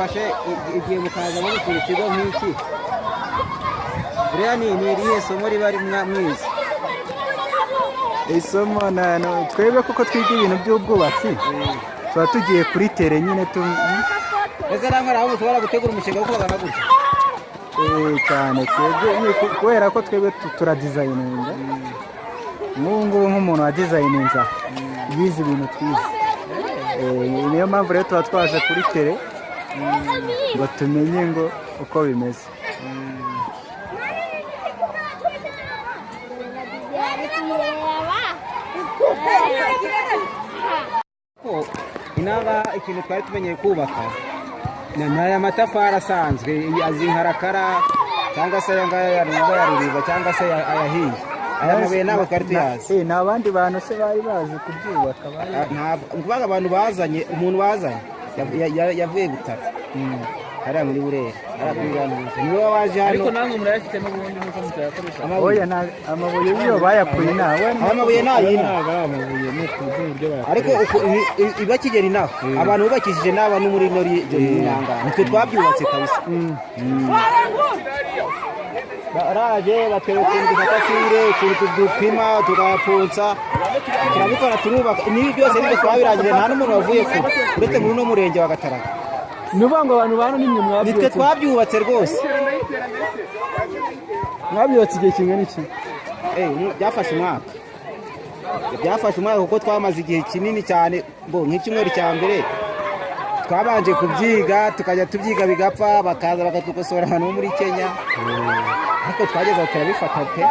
mufashe igihe mukaza muri iki kigo nk'iki buriya ni irihe somo riba mwize? isomo twebwe kuko twiga ibintu by'ubwubatsi tuba tugiye kuri tere nyine ese namwe aho mushobora gutegura umushinga wo kubaka gutya cyane twebwe kubera ko twebwe turadizayininga nk'ubu ngubu nk'umuntu wa dizayininza yize ibintu twize niyo mpamvu rero tuba twaje kuri tere ngo tumenye ngo uko bimeze. inaba ikintu twari tumenyeye kubaka ni aya matafari asanzwe azi nkarakara cyangwa se aya ngaya ya ruriba cyangwa se ayahiye. aya mabuye ntabwo twari tuyazi. ni abandi bantu se bari bazi kubyubaka? ntabwo abantu bazanye, umuntu wazanye yavuye gutaka hariya muri Burera niwe waje hano. ariko namwe murayafite n'ubundi nuko mutayakoresha? amabuye iyo bayakuye nawe amabuye nayina ariko ibakigera inaho abantu bubakishije n'aba no muri nori n'inanga nitwe twabyubatse kabisa. baraje batera ukuntu dufata fire, ukuntu dupima tugapunsa turabikora turubaka. n'ibi byose nibyo twabirangije, nta n'umuntu wavuye kure uretse muri uno murenge wa Gatarama. ni ukuvuga ngo abantu bano nimwe mwabyubatse? nitwe twabyubatse rwose. mwabyubatse igihe kingana iki? byafashe umwaka kuko twamaze igihe kinini cyane, nk'icyumweru cya mbere twabanje kubyiga tukajya tubyiga bigapfa, bakaza bakatukosora ahantu ho muri Kenya, ariko twageze aho turabifata pe.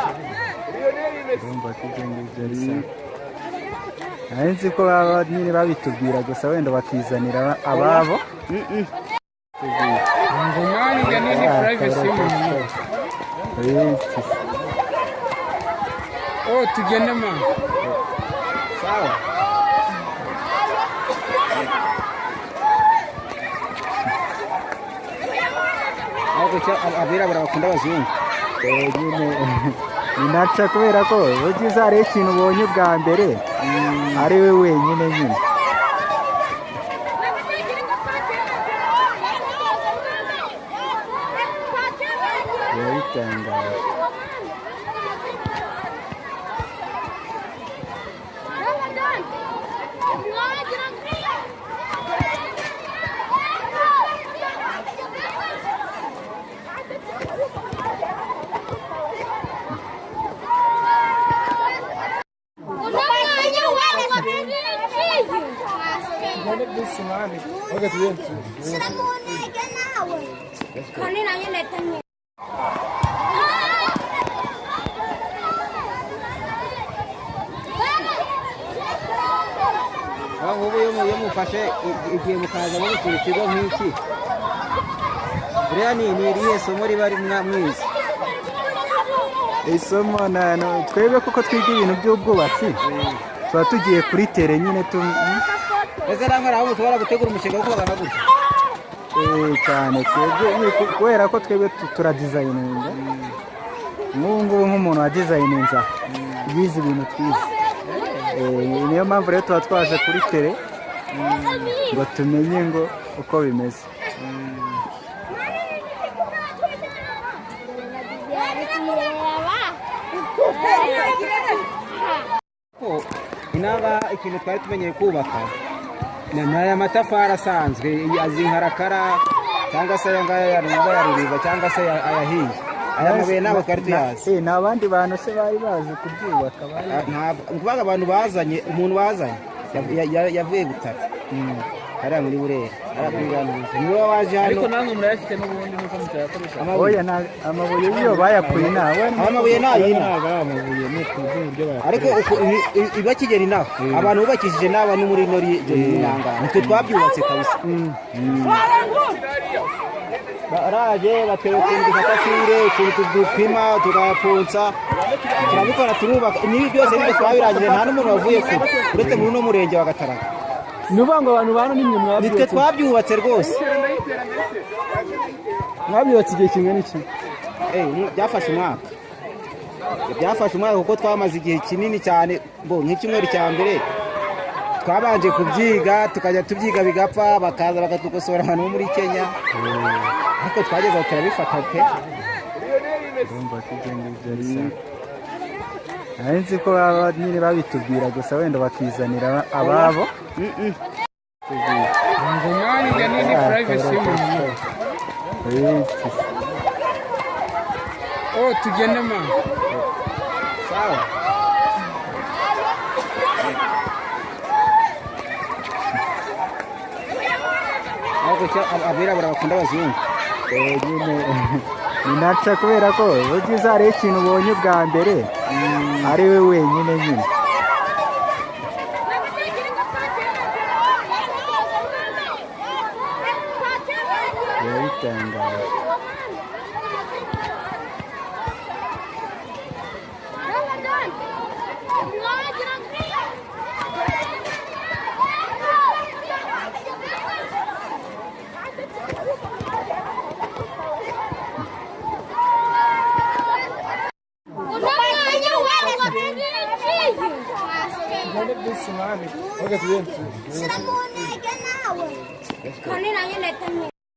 nzi ko baba nyine babitubwira gusa wenda bakizanira ababo. tugende ma sawa. abirabura bakunda abazungu ni naca kubera ko ugize hariho ikintu ubonye bwa mbere ari we wenyine nyine. birabitangaje. nk'ubu iyo mufashe igihe mukaza muri iki kigo nk'iki buriya ni irihe somo riba mwize? isomo twebwe kuko twiga ibintu by'ubwubatsi tuba tugiye kuri tere nyine ese namwe aho mushobora gutegura umushinga wo kubaka gutya cyane twebwe kubera ko twebwe turadizayininga nk'ubu ngubu nk'umuntu wa dizayininza yize ibintu twize niyo mpamvu rero tuba twaje kuri tere ngo tumenye ngo uko bimeze. inaba ikintu twari tumenyeye kubaka ni aya matafari asanzwe azi nkarakara cyangwa se aya ngaya ya ruriba cyangwa se ayahiye. aya mabuye ntabwo twari tuyazi. ni abandi bantu se bari bazi kubyubaka? ntabwo abantu bazanye, umuntu wazanye yavuye gutaka hariya muri Burera niwe waje hano. ariko namwe murayafite n'ubundi nuko mutayakoresha? amabuye iyo bayakuye nawe amabuye nayina ariko ibakigera inaho abantu bubakishije n'aba no muri nori n'inanga nitwe twabyubatse kabisa. baraje batera ukuntu dufata fire, ukuntu dupima tugapunsa turabikora turubaka. n'ibi byose nibyo twabirangije, nta n'umuntu wavuye kure uretse muri uno murenge wa Gatarama. ni ukuvuga ngo abantu bano nimwe mwabyubatse? nitwe twabyubatse rwose. mwabyubatse igihe kingana iki? byafashe umwaka kuko twamaze igihe kinini cyane, nk'icyumweru cya mbere twabanje kubyiga tukajya tubyiga bigapfa bakaza bakatukosora ahantu muri Kenya ariko twageze aho turabifata pe. urumva ko ibyo ngibyo ari sawa. nari nzi ko baba nyine babitubwira gusa wenda bakizanira ababo. Ngomani ya nini privacy y'umuntu. Oh, tugende ma. Sawa. Abirabura bakunda abazungu. Nyine ni naca kubera ko ugize hari ikintu ubonye ubwa mbere ari we wenyine nyine. Birabitangaje. Kanina yule tani.